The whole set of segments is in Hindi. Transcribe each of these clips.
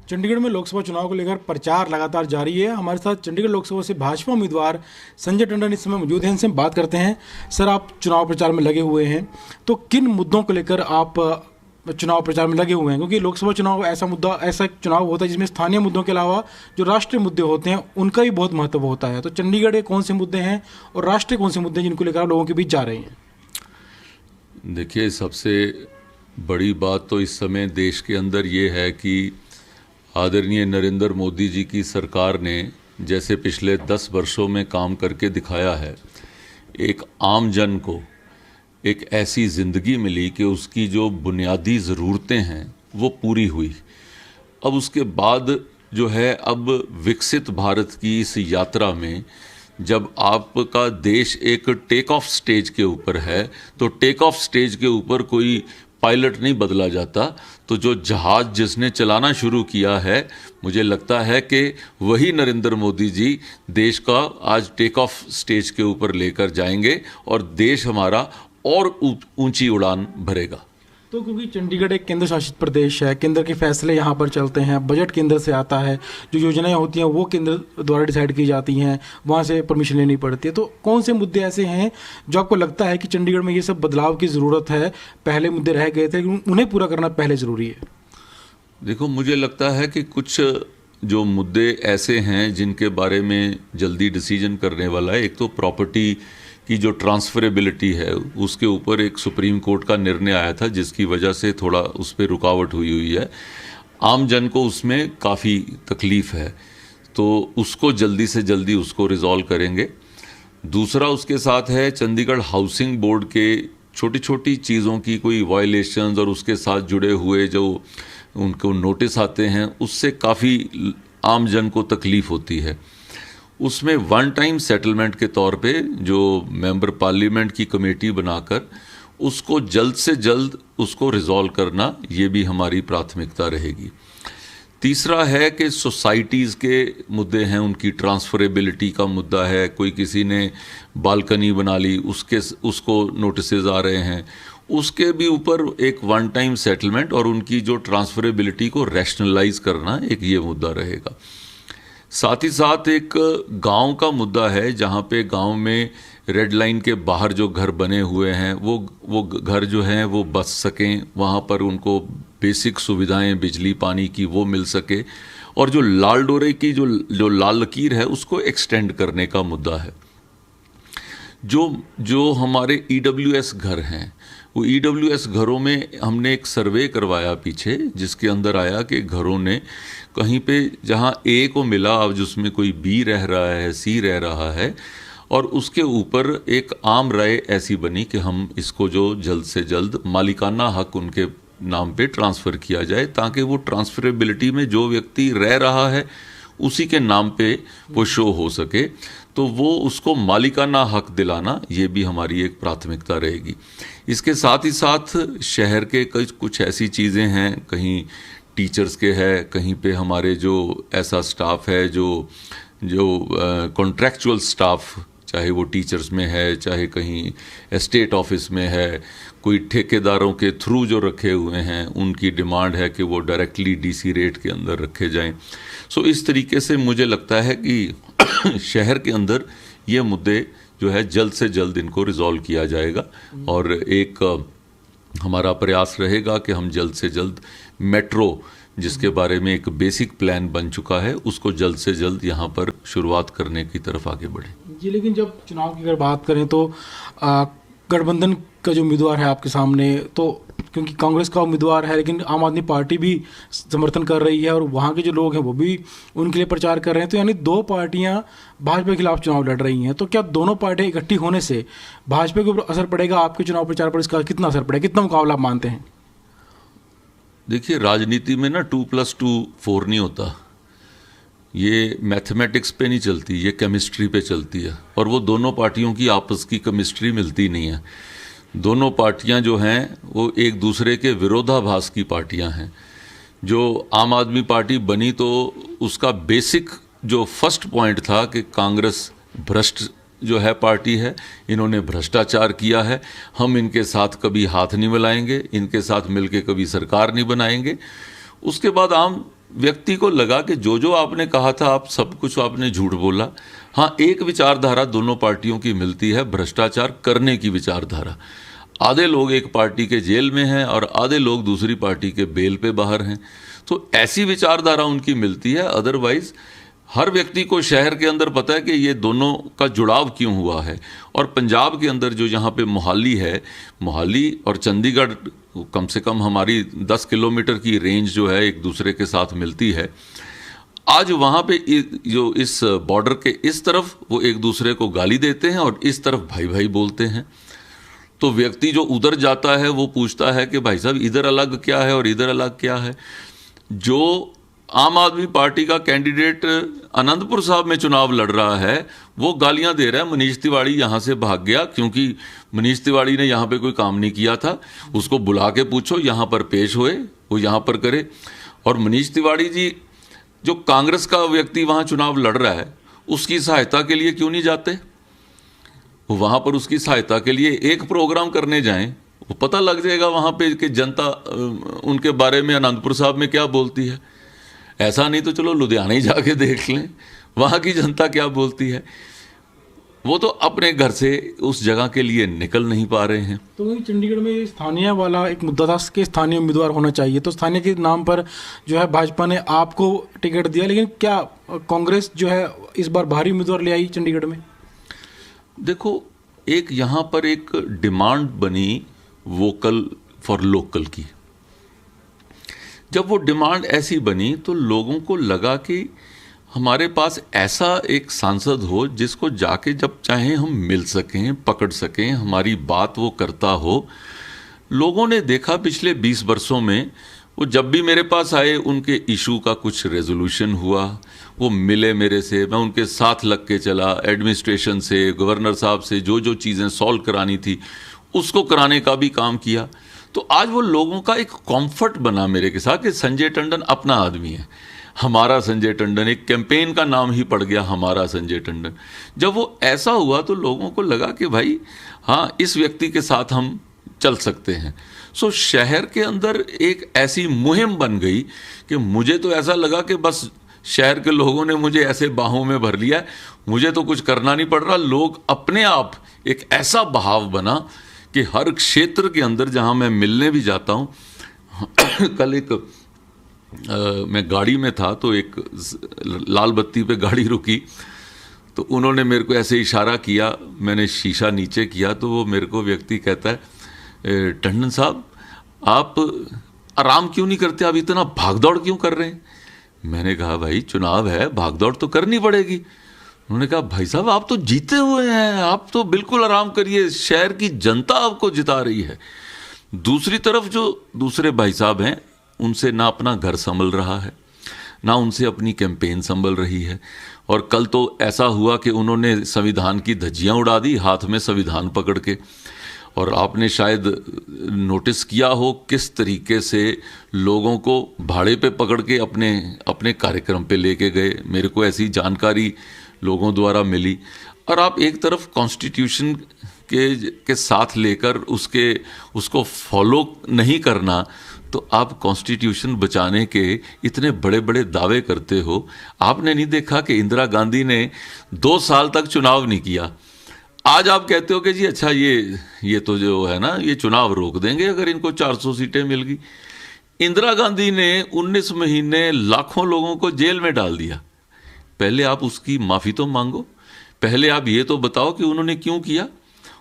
चंडीगढ़ में लोकसभा चुनाव को लेकर प्रचार लगातार जारी है। हमारे साथ चंडीगढ़ लोकसभा से भाजपा उम्मीदवार संजय टंडन इस समय मौजूद हैं। इनसे हम बात करते हैं। सर, आप चुनाव प्रचार में लगे हुए हैं, तो किन मुद्दों को लेकर आप चुनाव प्रचार में लगे हुए हैं? क्योंकि लोकसभा चुनाव ऐसा चुनाव होता है जिसमें स्थानीय मुद्दों के अलावा जो राष्ट्रीय मुद्दे होते हैं उनका भी बहुत महत्व होता है। तो चंडीगढ़ के कौन से मुद्दे हैं और राष्ट्रीय कौन से मुद्दे हैं जिनको लेकर आप लोगों के बीच जा रहे हैं? देखिए, सबसे बड़ी बात तो इस समय देश के अंदर ये है कि आदरणीय नरेंद्र मोदी जी की सरकार ने जैसे पिछले 10 वर्षों में काम करके दिखाया है, एक आम जन को एक ऐसी ज़िंदगी मिली कि उसकी जो बुनियादी ज़रूरतें हैं वो पूरी हुई। अब उसके बाद जो है, अब विकसित भारत की इस यात्रा में जब आपका देश एक टेक ऑफ स्टेज के ऊपर है, तो टेक ऑफ स्टेज के ऊपर कोई पायलट नहीं बदला जाता। तो जो जहाज़ जिसने चलाना शुरू किया है, मुझे लगता है कि वही नरेंद्र मोदी जी देश का आज टेक ऑफ स्टेज के ऊपर लेकर जाएंगे और देश हमारा और ऊंची उड़ान भरेगा। तो क्योंकि चंडीगढ़ एक केंद्र शासित प्रदेश है, केंद्र के फैसले यहाँ पर चलते हैं, बजट केंद्र से आता है, जो योजनाएं होती हैं वो केंद्र द्वारा डिसाइड की जाती हैं, वहाँ से परमिशन लेनी पड़ती है। तो कौन से मुद्दे ऐसे हैं जो आपको लगता है कि चंडीगढ़ में ये सब बदलाव की ज़रूरत है? पहले मुद्दे रह गए थे, उन्हें पूरा करना पहले ज़रूरी है। देखो, मुझे लगता है कि कुछ जो मुद्दे ऐसे हैं जिनके बारे में जल्दी डिसीजन करने वाला है। एक तो प्रॉपर्टी की जो ट्रांसफरेबिलिटी है, उसके ऊपर एक सुप्रीम कोर्ट का निर्णय आया था जिसकी वजह से थोड़ा उस पर रुकावट हुई है। आम जन को उसमें काफ़ी तकलीफ़ है, तो उसको जल्दी से जल्दी उसको रिजॉल्व करेंगे। दूसरा उसके साथ है चंडीगढ़ हाउसिंग बोर्ड के छोटी छोटी चीज़ों की कोई वायलेशंस और उसके साथ जुड़े हुए जो उनको नोटिस आते हैं, उससे काफ़ी आम जन को तकलीफ़ होती है। उसमें वन टाइम सेटलमेंट के तौर पे जो मेंबर पार्लियामेंट की कमेटी बनाकर उसको जल्द से जल्द उसको रिजॉल्व करना, ये भी हमारी प्राथमिकता रहेगी। तीसरा है कि सोसाइटीज़ के मुद्दे हैं, उनकी ट्रांसफरेबिलिटी का मुद्दा है। कोई किसी ने बालकनी बना ली, उसको नोटिसेज आ रहे हैं, उसके भी ऊपर एक वन टाइम सेटलमेंट और उनकी जो ट्रांसफरेबिलिटी को रैशनलाइज करना, एक ये मुद्दा रहेगा। साथ ही साथ एक गांव का मुद्दा है, जहां पे गांव में रेड लाइन के बाहर जो घर बने हुए हैं वो घर जो हैं वो बस सकें, वहां पर उनको बेसिक सुविधाएं बिजली पानी की वो मिल सके, और जो लाल डोरे की जो लाल लकीर है उसको एक्सटेंड करने का मुद्दा है। जो हमारे ईडब्ल्यूएस घर हैं, वो ईडब्ल्यूएस घरों में हमने एक सर्वे करवाया पीछे, जिसके अंदर आया कि घरों ने कहीं पे जहां ए को मिला, अब जिसमें कोई बी रह रहा है, सी रह रहा है, और उसके ऊपर एक आम राय ऐसी बनी कि हम इसको जो जल्द से जल्द मालिकाना हक उनके नाम पे ट्रांसफ़र किया जाए, ताकि वो ट्रांसफरेबिलिटी में जो व्यक्ति रह रहा है उसी के नाम पे वो शो हो सके। तो वो उसको मालिकाना हक दिलाना, ये भी हमारी एक प्राथमिकता रहेगी। इसके साथ ही साथ शहर के कुछ ऐसी चीज़ें हैं, कहीं टीचर्स के है, कहीं पे हमारे जो ऐसा स्टाफ है जो कॉन्ट्रैक्चुअल स्टाफ, चाहे वो टीचर्स में है, चाहे कहीं एस्टेट ऑफिस में है, कोई ठेकेदारों के थ्रू जो रखे हुए हैं, उनकी डिमांड है कि वो डायरेक्टली डीसी रेट के अंदर रखे जाएं। सो इस तरीके से मुझे लगता है कि शहर के अंदर ये मुद्दे जो है जल्द से जल्द इनको रिजॉल्व किया जाएगा, और एक हमारा प्रयास रहेगा कि हम जल्द से जल्द मेट्रो, जिसके बारे में एक बेसिक प्लान बन चुका है, उसको जल्द से जल्द यहाँ पर शुरुआत करने की तरफ आगे बढ़े जी। लेकिन जब चुनाव की अगर बात करें तो गठबंधन का जो उम्मीदवार है आपके सामने, तो क्योंकि कांग्रेस का उम्मीदवार है, लेकिन आम आदमी पार्टी भी समर्थन कर रही है और वहाँ के जो लोग हैं वो भी उनके लिए प्रचार कर रहे हैं, तो यानी दो पार्टियाँ भाजपा के खिलाफ चुनाव लड़ रही हैं। तो क्या दोनों पार्टियाँ इकट्ठी होने से भाजपा के ऊपर असर पड़ेगा? आपके चुनाव प्रचार पर इसका कितना असर पड़ेगा, कितना मुकाबला आप मानते हैं? देखिए, राजनीति में ना 2+2 4 नहीं होता। ये मैथमेटिक्स पे नहीं चलती, ये केमिस्ट्री पे चलती है, और वो दोनों पार्टियों की आपस की केमिस्ट्री मिलती नहीं है। दोनों पार्टियां जो हैं वो एक दूसरे के विरोधाभास की पार्टियां हैं। जो आम आदमी पार्टी बनी तो उसका बेसिक जो फर्स्ट पॉइंट था कि कांग्रेस भ्रष्ट जो है पार्टी है, इन्होंने भ्रष्टाचार किया है, हम इनके साथ कभी हाथ नहीं मिलाएंगे, इनके साथ मिलके कभी सरकार नहीं बनाएंगे। उसके बाद आम व्यक्ति को लगा कि जो आपने कहा था आप सब कुछ आपने झूठ बोला। हाँ, एक विचारधारा दोनों पार्टियों की मिलती है, भ्रष्टाचार करने की विचारधारा। आधे लोग एक पार्टी के जेल में हैं और आधे लोग दूसरी पार्टी के बेल पे बाहर हैं, तो ऐसी विचारधारा उनकी मिलती है। अदरवाइज हर व्यक्ति को शहर के अंदर पता है कि ये दोनों का जुड़ाव क्यों हुआ है। और पंजाब के अंदर जो यहाँ पे मोहाली है, मोहाली और चंडीगढ़ कम से कम हमारी 10 किलोमीटर की रेंज जो है एक दूसरे के साथ मिलती है। आज वहाँ पे जो इस बॉर्डर के इस तरफ वो एक दूसरे को गाली देते हैं और इस तरफ भाई भाई बोलते हैं। तो व्यक्ति जो उधर जाता है वो पूछता है कि भाई साहब इधर अलग क्या है और इधर अलग क्या है। जो आम आदमी पार्टी का कैंडिडेट आनंदपुर साहब में चुनाव लड़ रहा है वो गालियां दे रहा है मनीष तिवाड़ी यहाँ से भाग गया क्योंकि मनीष तिवाड़ी ने यहाँ पे कोई काम नहीं किया था, उसको बुला के पूछो, यहाँ पर पेश हुए, वो यहाँ पर करे। और मनीष तिवाड़ी जी जो कांग्रेस का व्यक्ति वहाँ चुनाव लड़ रहा है उसकी सहायता के लिए क्यों नहीं जाते? वो वहाँ पर उसकी सहायता के लिए एक प्रोग्राम करने जाएं, वो पता लग जाएगा वहाँ पे कि जनता उनके बारे में आनंदपुर साहब में क्या बोलती है। ऐसा नहीं तो चलो लुधियाना ही जाके देख लें वहाँ की जनता क्या बोलती है। वो तो अपने घर से उस जगह के लिए निकल नहीं पा रहे हैं। तो वही चंडीगढ़ में स्थानीय वाला एक मुद्दा था कि स्थानीय उम्मीदवार होना चाहिए, तो स्थानीय के नाम पर जो है भाजपा ने आपको टिकट दिया, लेकिन क्या कांग्रेस जो है इस बार भारी उम्मीदवार ले आई चंडीगढ़ में? देखो, एक यहाँ पर एक डिमांड बनी वोकल फॉर लोकल की। जब वो डिमांड ऐसी बनी तो लोगों को लगा कि हमारे पास ऐसा एक सांसद हो जिसको जाके जब चाहें हम मिल सकें, पकड़ सकें, हमारी बात वो करता हो। लोगों ने देखा पिछले 20 वर्षों में वो जब भी मेरे पास आए उनके इशू का कुछ रेजोल्यूशन हुआ, वो मिले मेरे से, मैं उनके साथ लग के चला, एडमिनिस्ट्रेशन से, गवर्नर साहब से जो जो चीज़ें सॉल्व करानी थी उसको कराने का भी काम किया। तो आज वो लोगों का एक कंफर्ट बना मेरे के साथ कि संजय टंडन अपना आदमी है, हमारा संजय टंडन। एक कैंपेन का नाम ही पड़ गया, हमारा संजय टंडन। जब वो ऐसा हुआ तो लोगों को लगा कि भाई हाँ, इस व्यक्ति के साथ हम चल सकते हैं। सो शहर के अंदर एक ऐसी मुहिम बन गई कि मुझे तो ऐसा लगा कि बस शहर के लोगों ने मुझे ऐसे बाहों में भर लिया, मुझे तो कुछ करना नहीं पड़ रहा। लोग अपने आप, एक ऐसा बहाव बना कि हर क्षेत्र के अंदर जहां मैं मिलने भी जाता हूं कल एक मैं गाड़ी में था तो एक लाल बत्ती पे गाड़ी रुकी तो उन्होंने मेरे को ऐसे इशारा किया, मैंने शीशा नीचे किया तो वो मेरे को व्यक्ति कहता है, टंडन साहब आप आराम क्यों नहीं करते, आप इतना भागदौड़ क्यों कर रहे हैं? मैंने कहा भाई चुनाव है, भागदौड़ तो करनी पड़ेगी। उन्होंने कहा भाई साहब आप तो जीते हुए हैं, आप तो बिल्कुल आराम करिए, शहर की जनता आपको जिता रही है। दूसरी तरफ जो दूसरे भाई साहब हैं उनसे ना अपना घर संभल रहा है, ना उनसे अपनी कैंपेन संभल रही है। और कल तो ऐसा हुआ कि उन्होंने संविधान की धज्जियां उड़ा दी हाथ में संविधान पकड़ के। और आपने शायद नोटिस किया हो किस तरीके से लोगों को भाड़े पे पकड़ के अपने अपने कार्यक्रम पे लेके गए। मेरे को ऐसी जानकारी लोगों द्वारा मिली। और आप एक तरफ कॉन्स्टिट्यूशन के साथ लेकर उसको फॉलो नहीं करना, तो आप कॉन्स्टिट्यूशन बचाने के इतने बड़े बड़े दावे करते हो। आपने नहीं देखा कि इंदिरा गांधी ने 2 साल तक चुनाव नहीं किया। आज आप कहते हो कि जी अच्छा ये तो जो है ना, ये चुनाव रोक देंगे अगर इनको 400 सीटें मिल गई। इंदिरा गांधी ने 19 महीने लाखों लोगों को जेल में डाल दिया। पहले आप उसकी माफ़ी तो मांगो, पहले आप ये तो बताओ कि उन्होंने क्यों किया।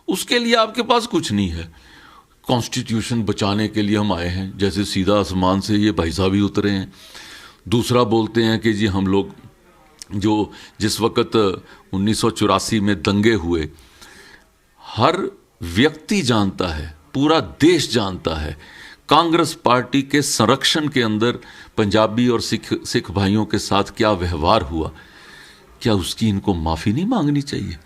उसके लिए आपके पास कुछ नहीं है। कॉन्स्टिट्यूशन बचाने के लिए हम आए हैं, जैसे सीधा आसमान से ये भाई साहब ही उतरे हैं। दूसरा बोलते हैं कि जी हम लोग जो जिस वक़्त 1984 में दंगे हुए, हर व्यक्ति जानता है, पूरा देश जानता है, कांग्रेस पार्टी के संरक्षण के अंदर पंजाबी और सिख भाइयों के साथ क्या व्यवहार हुआ। क्या उसकी इनको माफ़ी नहीं मांगनी चाहिए?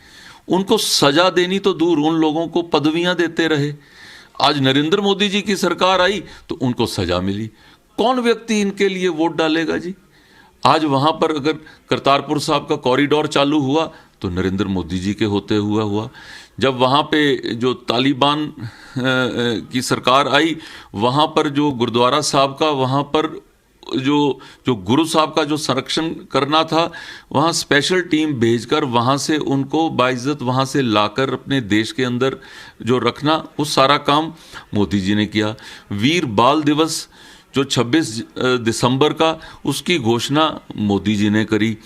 उनको सजा देनी तो दूर, उन लोगों को पदवियां देते रहे। आज नरेंद्र मोदी जी की सरकार आई तो उनको सजा मिली। कौन व्यक्ति इनके लिए वोट डालेगा जी? आज वहां पर अगर करतारपुर साहब का कॉरिडोर चालू हुआ तो नरेंद्र मोदी जी के होते हुआ। जब वहाँ पे जो तालिबान की सरकार आई, वहाँ पर जो गुरुद्वारा साहब का वहाँ पर जो जो गुरु साहब का जो संरक्षण करना था, वहाँ स्पेशल टीम भेजकर वहाँ से उनको बाइज्जत वहाँ से लाकर अपने देश के अंदर जो रखना, वो सारा काम मोदी जी ने किया। वीर बाल दिवस जो 26 दिसंबर का, उसकी घोषणा मोदी जी ने करी।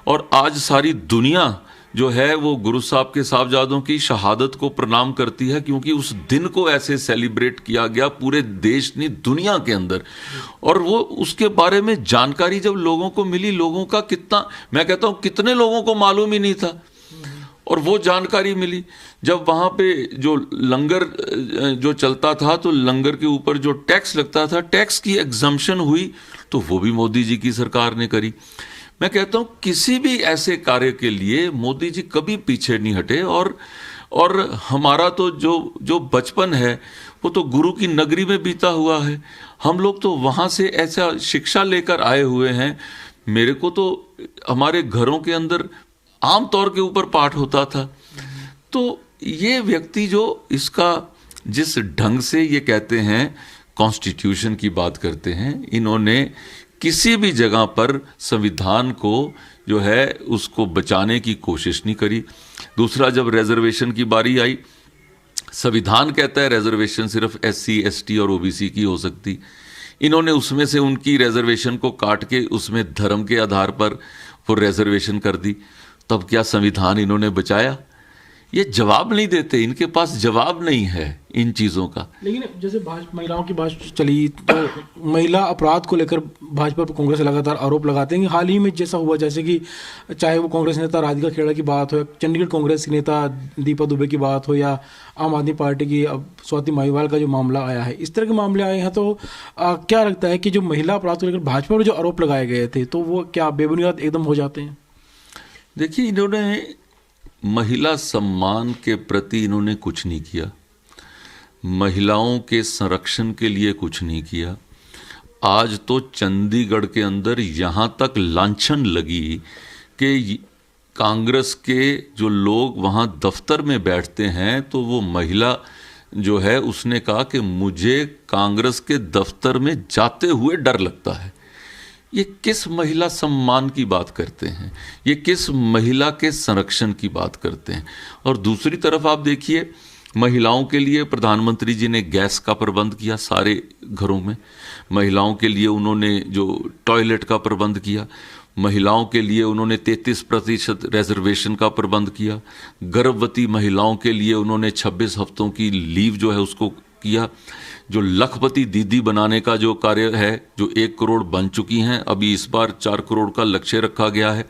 और आज सारी दुनिया जो है वो गुरु साहब के साहबजादों की शहादत को प्रणाम करती है, क्योंकि उस दिन को ऐसे सेलिब्रेट किया गया पूरे देश ने, दुनिया के अंदर। और वो उसके बारे में जानकारी जब लोगों को मिली, लोगों का कितना, मैं कहता हूँ कितने लोगों को मालूम ही नहीं था, और वो जानकारी मिली। जब वहाँ पे जो लंगर जो चलता था, तो लंगर के ऊपर जो टैक्स लगता था, टैक्स की एग्जम्पशन हुई, तो वो भी मोदी जी की सरकार ने करी। मैं कहता हूँ किसी भी ऐसे कार्य के लिए मोदी जी कभी पीछे नहीं हटे। और हमारा तो जो बचपन है वो तो गुरु की नगरी में बीता हुआ है। हम लोग तो वहाँ से ऐसा शिक्षा लेकर आए हुए हैं। मेरे को तो हमारे घरों के अंदर आम तौर के ऊपर पाठ होता था। तो ये व्यक्ति जो इसका जिस ढंग से ये कहते हैं कॉन्स्टिट्यूशन की बात करते हैं, इन्होंने किसी भी जगह पर संविधान को जो है उसको बचाने की कोशिश नहीं करी। दूसरा, जब रिजर्वेशन की बारी आई, संविधान कहता है रिजर्वेशन सिर्फ SC ST और OBC की हो सकती, इन्होंने उसमें से उनकी रिजर्वेशन को काट के उसमें धर्म के आधार पर वो रिजर्वेशन कर दी। तब क्या संविधान इन्होंने बचाया? ये जवाब नहीं देते, इनके पास जवाब नहीं है इन चीज़ों का। लेकिन जैसे महिलाओं की बात चली, तो महिला अपराध को लेकर भाजपा पर कांग्रेस लगातार आरोप लगाते हैं। हाल ही में जैसा हुआ, जैसे कि चाहे वो कांग्रेस नेता राधिका खेड़ा की बात हो, चंडीगढ़ कांग्रेस की नेता दीपा दुबे की बात हो, या आम आदमी पार्टी की अब स्वाति माहीवाल का जो मामला आया है, इस तरह के मामले आए हैं, तो क्या लगता है कि जो महिला अपराध को लेकर भाजपा पर जो आरोप लगाए गए थे, तो वो क्या बेबुनियाद एकदम हो जाते हैं? देखिए, इन्होंने महिला सम्मान के प्रति इन्होंने कुछ नहीं किया, महिलाओं के संरक्षण के लिए कुछ नहीं किया। आज तो चंडीगढ़ के अंदर यहाँ तक लांछन लगी कि कांग्रेस के जो लोग वहाँ दफ्तर में बैठते हैं, तो वो महिला जो है उसने कहा कि मुझे कांग्रेस के दफ्तर में जाते हुए डर लगता है। ये किस महिला सम्मान की बात करते हैं? ये किस महिला के संरक्षण की बात करते हैं? और दूसरी तरफ आप देखिए, महिलाओं के लिए प्रधानमंत्री जी ने गैस का प्रबंध किया सारे घरों में, महिलाओं के लिए उन्होंने जो टॉयलेट का प्रबंध किया, महिलाओं के लिए उन्होंने 33% रिजर्वेशन का प्रबंध किया, गर्भवती महिलाओं के लिए उन्होंने 26 हफ्तों की लीव जो है उसको किया, जो लखपति दीदी बनाने का जो कार्य है, जो 1 करोड़ बन चुकी हैं, अभी इस बार 4 करोड़ का लक्ष्य रखा गया है।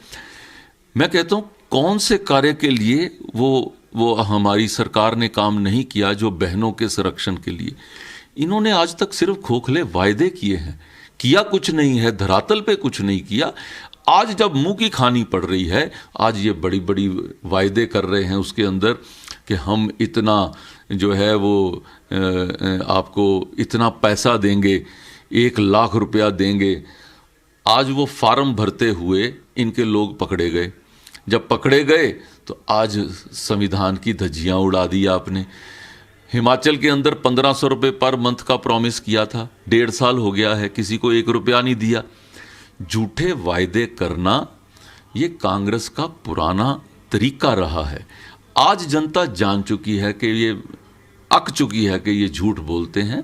मैं कहता हूँ कौन से कार्य के लिए वो हमारी सरकार ने काम नहीं किया जो बहनों के संरक्षण के लिए? इन्होंने आज तक सिर्फ खोखले वायदे किए हैं, किया कुछ नहीं है, धरातल पे कुछ नहीं किया। आज जब मुंह की खानी पड़ रही है, आज ये बड़ी बड़ी वायदे कर रहे हैं उसके अंदर कि हम इतना जो है वो आपको इतना पैसा देंगे, 1 लाख रुपया देंगे। आज वो फार्म भरते हुए इनके लोग पकड़े गए। जब पकड़े गए तो आज संविधान की धज्जियां उड़ा दी आपने। हिमाचल के अंदर 1500 रुपये पर मंथ का प्रॉमिस किया था, 1.5 साल हो गया है, किसी को 1 रुपया नहीं दिया। झूठे वायदे करना ये कांग्रेस का पुराना तरीका रहा है। आज जनता जान चुकी है कि ये अक चुकी है कि ये झूठ बोलते हैं,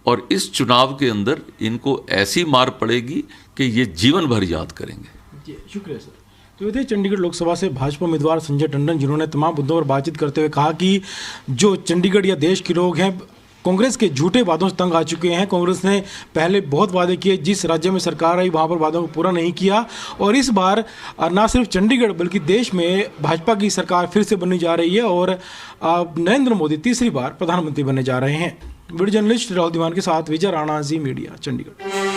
और इस चुनाव के अंदर इनको ऐसी मार पड़ेगी कि ये जीवन भर याद करेंगे। जी, शुक्रिया सर। तो ये थे चंडीगढ़ लोकसभा से भाजपा उम्मीदवार संजय टंडन, जिन्होंने तमाम मुद्दों पर बातचीत करते हुए कहा कि जो चंडीगढ़ या देश के लोग हैं कांग्रेस के झूठे वादों से तंग आ चुके हैं। कांग्रेस ने पहले बहुत वादे किए, जिस राज्य में सरकार आई वहां पर वादों को पूरा नहीं किया, और इस बार ना सिर्फ चंडीगढ़ बल्कि देश में भाजपा की सरकार फिर से बनने जा रही है, और नरेंद्र मोदी तीसरी बार प्रधानमंत्री बनने जा रहे हैं। वीडियो जर्नलिस्ट राहुल दीवान के साथ विजय राणा, जी मीडिया, चंडीगढ़।